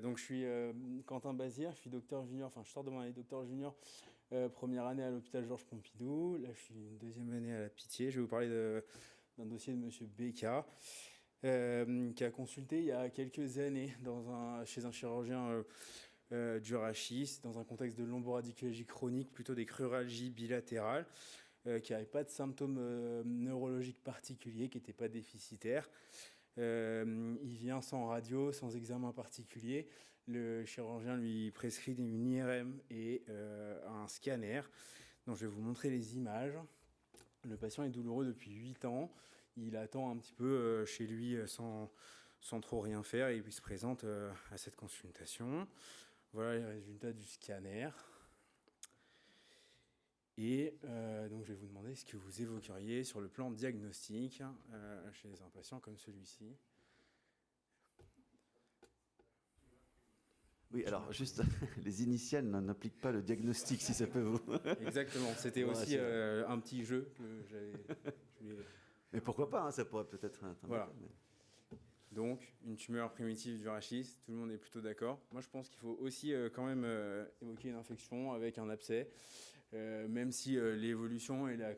Donc je suis Quentin Bazir, je suis docteur junior, enfin je sors de mon année docteur junior, première année à l'hôpital Georges Pompidou. Là je suis une deuxième année à la Pitié. Je vais vous parler d'un dossier de Monsieur Becca, qui a consulté il y a quelques années chez un chirurgien du rachis, dans un contexte de lomboradiculgie chronique, plutôt des cruralgies bilatérales, qui n'avait pas de symptômes neurologiques particuliers, qui n'étaient pas déficitaires. Il vient sans radio, sans examen particulier. Le chirurgien lui prescrit une IRM et un scanner. Donc je vais vous montrer les images. Le patient est douloureux depuis 8 ans. Il attend un petit peu chez lui sans trop rien faire et puis il se présente à cette consultation. Voilà les résultats du scanner. Et donc je vais vous demander ce que vous évoqueriez sur le plan diagnostique chez un patient comme celui-ci. Oui, alors juste, les initiales n'impliquent pas le diagnostic, si ça peut vous... Exactement, c'était aussi un petit jeu que j'avais... Mais pourquoi pas, hein, ça pourrait peut-être être un voilà. méthode, mais... Donc, une tumeur primitive du rachis, tout le monde est plutôt d'accord. Moi, je pense qu'il faut aussi quand même évoquer une infection avec un abcès, même si l'évolution et la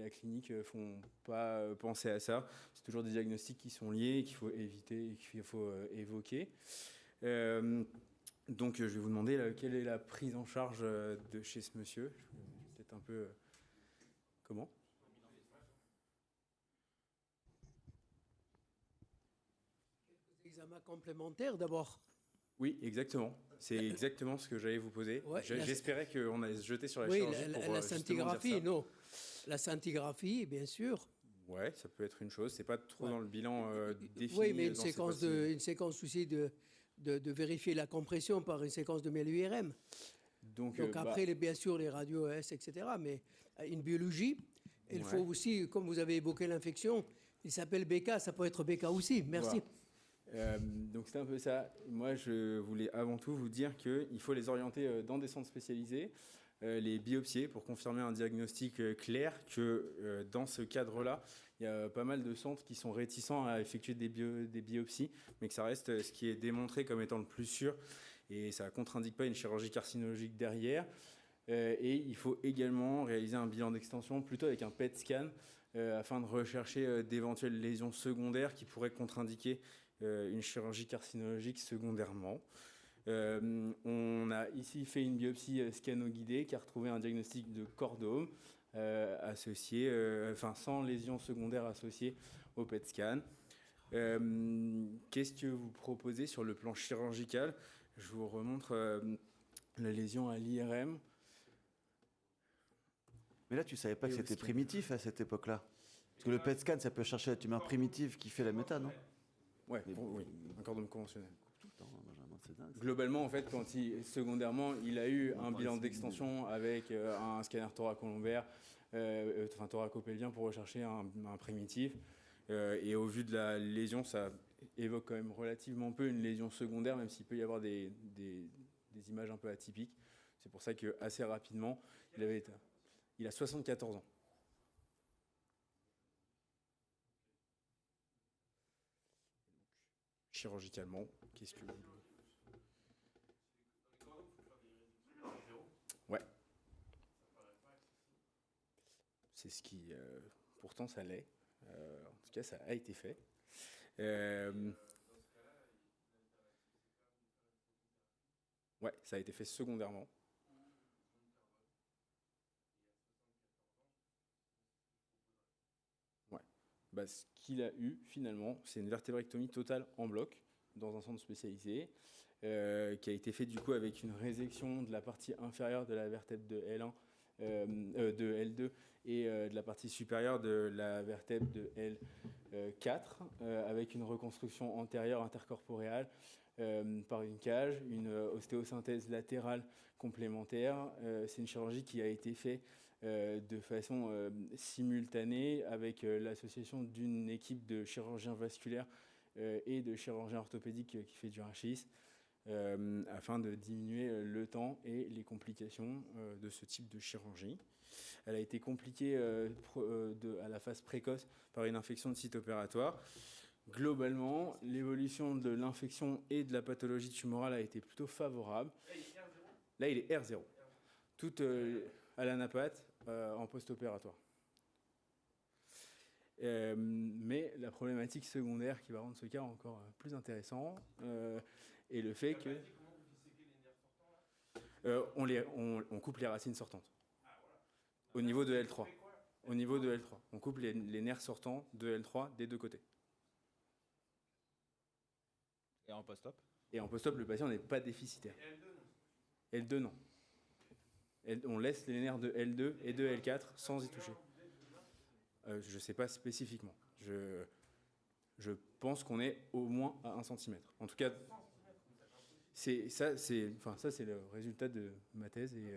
clinique font pas penser à ça. C'est toujours des diagnostics qui sont liés et qu'il faut éviter et qu'il faut évoquer. Donc, je vais vous demander quelle est la prise en charge de chez ce monsieur. Je vais peut-être un peu... comment ? Examen complémentaire d'abord. Oui, exactement. C'est exactement ce que j'allais vous poser. Ouais, j'espérais qu'on allait se jeter sur la oui, chirurgie pour la scintigraphie, dire ça. non. La scintigraphie, bien sûr. Ouais, ça peut être une chose. C'est pas trop dans le bilan défini. Oui, mais une séquence aussi de vérifier la compression par une séquence de MEL-URM. Donc après, bien sûr, les radios ES, etc. Mais une biologie, il faut aussi, comme vous avez évoqué l'infection, il s'appelle BK, ça peut être BK aussi. Merci. Voilà. Donc c'est un peu ça. Moi, je voulais avant tout vous dire qu'il faut les orienter dans des centres spécialisés, les biopsier pour confirmer un diagnostic clair, que dans ce cadre-là, il y a pas mal de centres qui sont réticents à effectuer des biopsies, mais que ça reste ce qui est démontré comme étant le plus sûr, et ça ne contre-indique pas une chirurgie carcinologique derrière. Et il faut également réaliser un bilan d'extension plutôt avec un PET scan afin de rechercher d'éventuelles lésions secondaires qui pourraient contre-indiquer une chirurgie carcinologique secondairement. On a ici fait une biopsie scano-guidée qui a retrouvé un diagnostic de chordome associé, sans lésions secondaires associées au PET scan. Qu'est-ce que vous proposez sur le plan chirurgical ? Je vous remontre la lésion à l'IRM. Mais là, tu ne savais pas que c'était primitif à cette époque-là. Parce que le PET scan, ça peut chercher la tumeur primitive qui fait la méta, non ? Ouais, oui, un chordome conventionnel. Tout le temps, Benjamin, c'est dingue. Globalement, en fait, secondairement, il a eu un bilan d'extension avec un scanner thoracolombaire, thoracopelvien pour rechercher un primitif. Et au vu de la lésion, ça évoque quand même relativement peu une lésion secondaire, même s'il peut y avoir des images un peu atypiques. C'est pour ça qu'assez rapidement, il a 74 ans. Chirurgicalement, qu'est-ce que vous... Ouais. C'est ce qui... pourtant, ça l'est. En tout cas, ça a été fait. Ouais, ça a été fait secondairement. Ouais. Ce qu'il a eu, finalement, c'est une vertébrectomie totale en bloc, dans un centre spécialisé, qui a été fait du coup avec une résection de la partie inférieure de la vertèbre de L1, de L2 et de la partie supérieure de la vertèbre de L4, avec une reconstruction antérieure intercorporéale par une cage, une ostéosynthèse latérale complémentaire. C'est une chirurgie qui a été faite de façon simultanée avec l'association d'une équipe de chirurgiens vasculaires et de chirurgiens orthopédiques qui fait du rachis, afin de diminuer le temps et les complications de ce type de chirurgie. Elle a été compliquée à la phase précoce par une infection de site opératoire. Globalement, l'évolution de l'infection et de la pathologie tumorale a été plutôt favorable. Là, il est R0. Tout à l'anapathe en post-opératoire. Mais la problématique secondaire qui va rendre ce cas encore plus intéressant est le fait que on coupe les racines sortantes au niveau de L3. Au niveau de L3, on coupe les nerfs sortants de L3 des deux côtés. Et en post-op? Et en post-op, le patient n'est pas déficitaire. L2, non. On laisse les nerfs de L2 et de L4 sans y toucher. Je ne sais pas spécifiquement. Je pense qu'on est au moins à 1 cm. En tout cas, ça c'est le résultat de ma thèse. Et,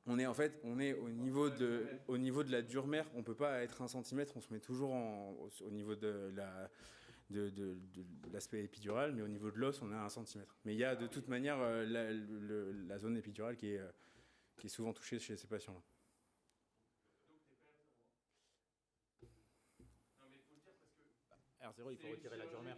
on est au niveau de la dure-mère. On ne peut pas être 1 cm. On se met toujours au niveau de l'aspect épidural, mais au niveau de l'os, on est à 1 cm. Mais il y a de toute manière la zone épidurale qui est souvent touchée chez ces patients-là. R0, il faut retirer la dure-mère.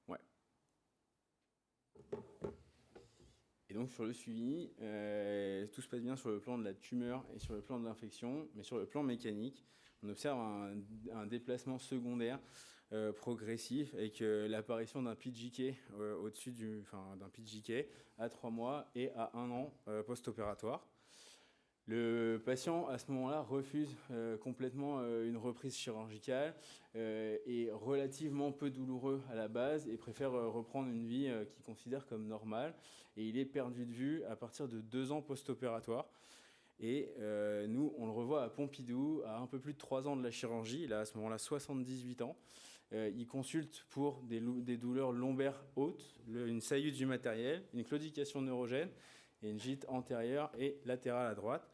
Ouais. Et donc sur le suivi, tout se passe bien sur le plan de la tumeur et sur le plan de l'infection, mais sur le plan mécanique, on observe un déplacement secondaire progressif avec l'apparition d'un PGK au-dessus d'un PGK à 3 mois et à 1 an post-opératoire. Le patient, à ce moment-là, refuse complètement une reprise chirurgicale, est relativement peu douloureux à la base et préfère reprendre une vie qu'il considère comme normale. Et il est perdu de vue à partir de 2 ans post-opératoire. Et nous, on le revoit à Pompidou, à un peu plus de 3 ans de la chirurgie. Il a à ce moment-là 78 ans. Il consulte pour des douleurs lombaires hautes, une saillie du matériel, une claudication neurogène et une gîte antérieure et latérale à droite.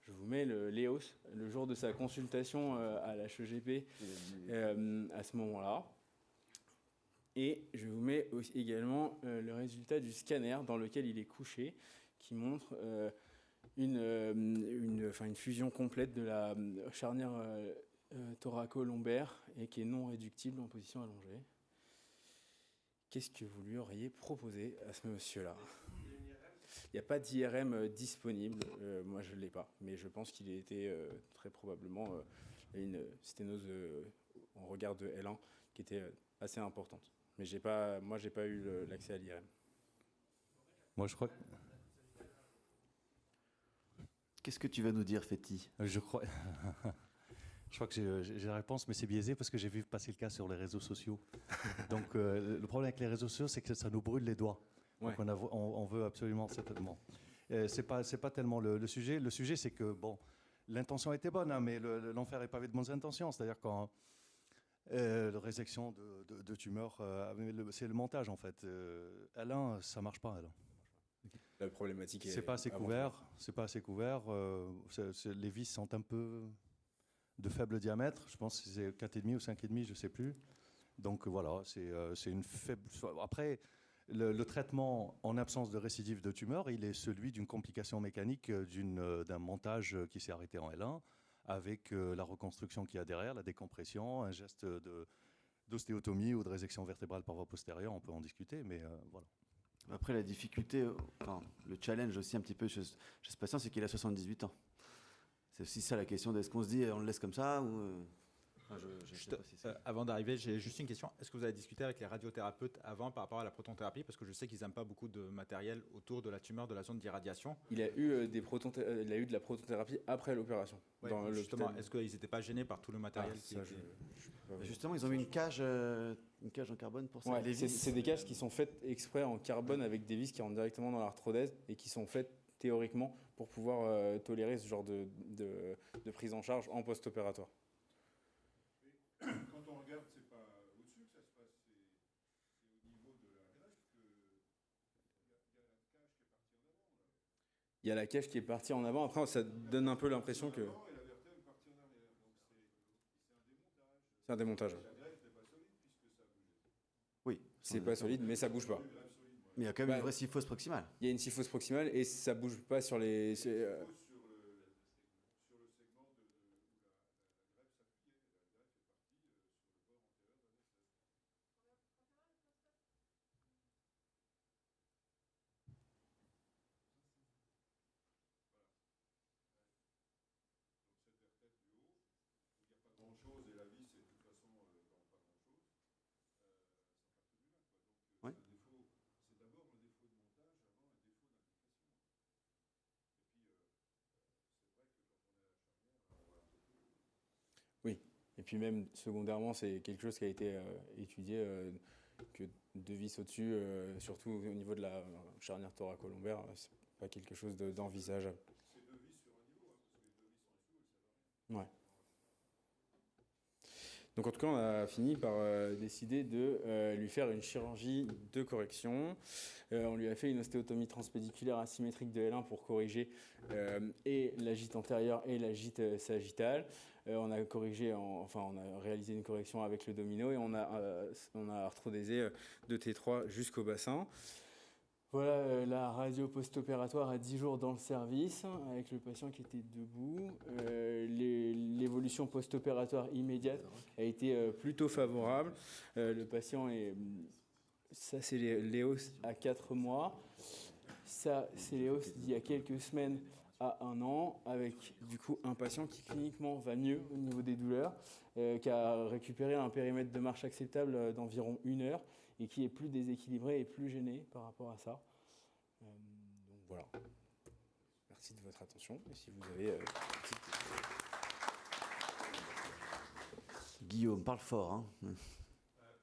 Je vous mets l'EOS, le jour de sa consultation à l'HEGP à ce moment-là. Et je vous mets aussi également le résultat du scanner dans lequel il est couché, qui montre une fusion complète de la charnière thoraco-lombaire et qui est non réductible en position allongée. Qu'est-ce que vous lui auriez proposé à ce monsieur-là ? Il n'y a pas d'IRM disponible, moi je ne l'ai pas, mais je pense qu'il était très probablement une sténose en regard de L1 qui était assez importante. Mais j'ai pas eu l'accès à l'IRM. Moi je crois que... Qu'est-ce que tu vas nous dire, Fethi ? Je crois que j'ai la réponse, mais c'est biaisé parce que j'ai vu passer le cas sur les réseaux sociaux. Donc le problème avec les réseaux sociaux, c'est que ça nous brûle les doigts. Ouais. Donc on veut absolument certainement. C'est pas tellement le sujet. Le sujet, c'est que bon, l'intention était bonne, hein, mais l'enfer est pavé de bonnes intentions. C'est-à-dire quand la résection de tumeurs, c'est le montage en fait. L1, ça marche pas. L1. La problématique est... C'est pas assez couvert. Les vis sont un peu de faible diamètre. Je pense que c'est 4,5 ou 5,5, je sais plus. Donc voilà, c'est une faible... Après, le traitement en absence de récidive de tumeur, il est celui d'une complication mécanique d'un montage qui s'est arrêté en L1 avec la reconstruction qu'il y a derrière, la décompression, un geste d'ostéotomie ou de résection vertébrale par voie postérieure. On peut en discuter, mais voilà. Après, la difficulté, le challenge aussi un petit peu chez ce patient, c'est qu'il a 78 ans. C'est aussi ça la question, est-ce qu'on se dit on le laisse comme ça ou avant d'arriver, j'ai juste une question. Est-ce que vous avez discuté avec les radiothérapeutes avant par rapport à la protonthérapie ? Parce que je sais qu'ils n'aiment pas beaucoup de matériel autour de la tumeur, de la zone d'irradiation. Il a eu de la protonthérapie après l'opération. Ouais, justement, est-ce qu'ils n'étaient pas gênés par tout le matériel Justement, ils ont mis une cage en carbone pour ça. Ouais, c'est des cages qui sont faites exprès en carbone avec des vis qui rentrent directement dans l'arthrodèse et qui sont faites théoriquement pour pouvoir tolérer ce genre de prise en charge en post-opératoire. Quand on regarde, c'est pas au-dessus que ça se passe, c'est au niveau de la greffe il y a la cage qui est partie en avant. Après, ça donne un peu l'impression que... C'est un démontage. C'est un démontage. La greffe n'est pas solide puisque ça bouge. Oui, C'est pas solide, mais ça bouge pas. Mais il y a quand même une vraie syphose proximale. Il y a une syphose proximale et ça bouge pas sur les. Oui, et puis même secondairement, c'est quelque chose qui a été étudié, que deux vis au-dessus, surtout au niveau de la charnière thoracolombaire, c'est pas quelque chose d'envisageable. C'est deux vis sur un niveau, parce que les deux vis sont en dessous, ça va rien. Ouais. Donc en tout cas, on a fini par décider de lui faire une chirurgie de correction. On lui a fait une ostéotomie transpédiculaire asymétrique de L1 pour corriger et la gîte antérieure et la gîte sagittale. On a réalisé une correction avec le domino et on a arthrodésé de T3 jusqu'au bassin. Voilà la radio post-opératoire à 10 jours dans le service avec le patient qui était debout. L'évolution post-opératoire immédiate a été plutôt favorable. Le patient est... Ça, c'est les hausses à 4 mois. Ça, c'est les hausses d'il y a quelques semaines à 1 an, avec du coup un patient qui cliniquement va mieux au niveau des douleurs, qui a récupéré un périmètre de marche acceptable d'environ 1 heure et qui est plus déséquilibré et plus gêné par rapport à ça. Donc voilà. Merci de votre attention. Et si vous avez petites questions. Guillaume, parle fort. Hein.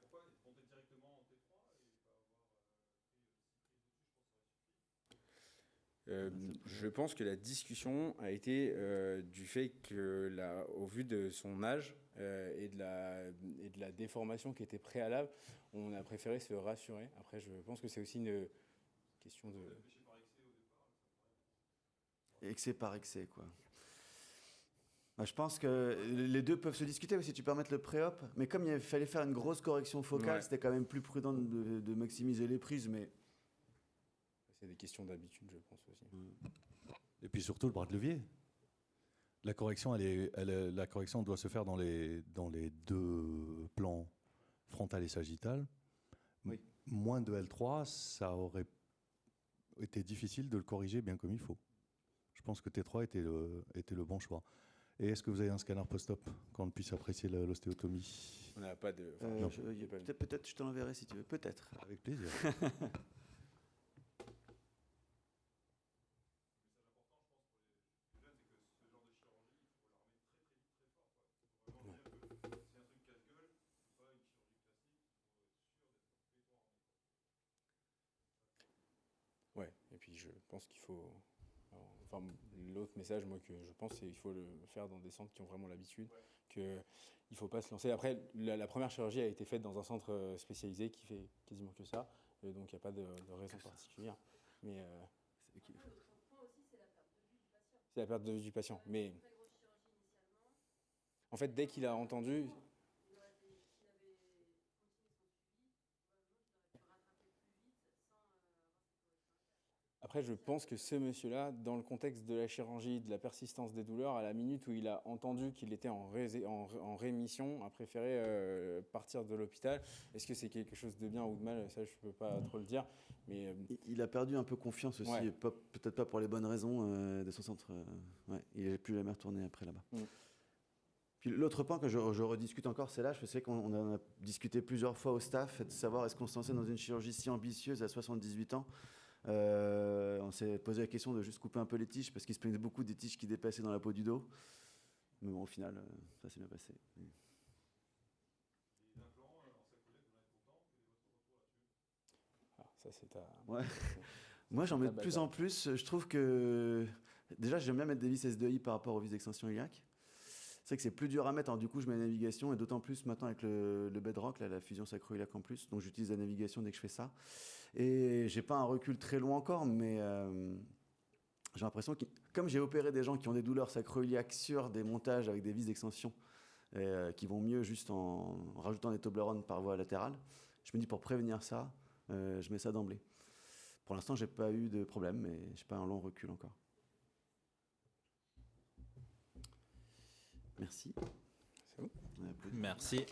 Pourquoi monter directement en T3 et pas avoir pris 6 prises au-dessus? Je pense que la discussion a été du fait que, au vu de son âge et de la déformation qui était préalable, on a préféré se rassurer. Après, je pense que c'est aussi une question de... Excès par excès, quoi. Je pense que les deux peuvent se discuter, si tu peux permettre le pré-op. Mais comme il fallait faire une grosse correction focale, c'était quand même plus prudent de maximiser les prises. Mais... C'est des questions d'habitude, je pense aussi. Et puis surtout le bras de levier. La correction, la correction doit se faire dans les deux plans frontal et sagittal. Oui. Moins de L3, ça aurait été difficile de le corriger bien comme il faut. Je pense que T3 était le bon choix. Et est-ce que vous avez un scanner post-op qu'on puisse apprécier l'ostéotomie? On n'a pas de... Peut-être je te l'enverrai si tu veux. Peut-être. Avec plaisir. Ouais, et puis je pense qu'il faut... Enfin, l'autre message, moi, que je pense, c'est qu'il faut le faire dans des centres qui ont vraiment l'habitude, qu'il ne faut pas se lancer. Après, la première chirurgie a été faite dans un centre spécialisé qui fait quasiment que ça, donc il n'y a pas de raison particulière. Mais c'est la perte de vue du patient. Mais en fait, dès qu'il a entendu... Après, je pense que ce monsieur-là, dans le contexte de la chirurgie, de la persistance des douleurs, à la minute où il a entendu qu'il était en rémission, a préféré partir de l'hôpital. Est-ce que c'est quelque chose de bien ou de mal? Ça, je ne peux pas trop le dire. Mais il a perdu un peu confiance aussi, ouais. Peut-être pas pour les bonnes raisons de son centre. Ouais, il n'a plus jamais retourné après là-bas. Puis l'autre point que je rediscute encore, c'est l'âge. Je sais qu'on en a discuté plusieurs fois au staff, de savoir est-ce qu'on se lançait dans une chirurgie si ambitieuse à 78 ans. On s'est posé la question de juste couper un peu les tiges parce qu'il se plaignait beaucoup des tiges qui dépassaient dans la peau du dos. Mais bon, au final, ça s'est bien passé. Ça, c'est ta... Ouais. Moi, j'en mets de plus en plus. Je trouve que... Déjà, j'aime bien mettre des vis S2I par rapport aux vis d'extension iliaque. C'est vrai que c'est plus dur à mettre, alors du coup, je mets la navigation, et d'autant plus maintenant avec le bedrock, là, la fusion sacro-iliaque en plus. Donc, j'utilise la navigation dès que je fais ça. Et j'ai pas un recul très long encore, mais j'ai l'impression que, comme j'ai opéré des gens qui ont des douleurs sacro-iliaques sur des montages avec des vis d'extension, qui vont mieux juste en rajoutant des Toblerone par voie latérale, je me dis pour prévenir ça, je mets ça d'emblée. Pour l'instant, j'ai pas eu de problème, mais j'ai pas un long recul encore. Merci. C'est bon. Merci.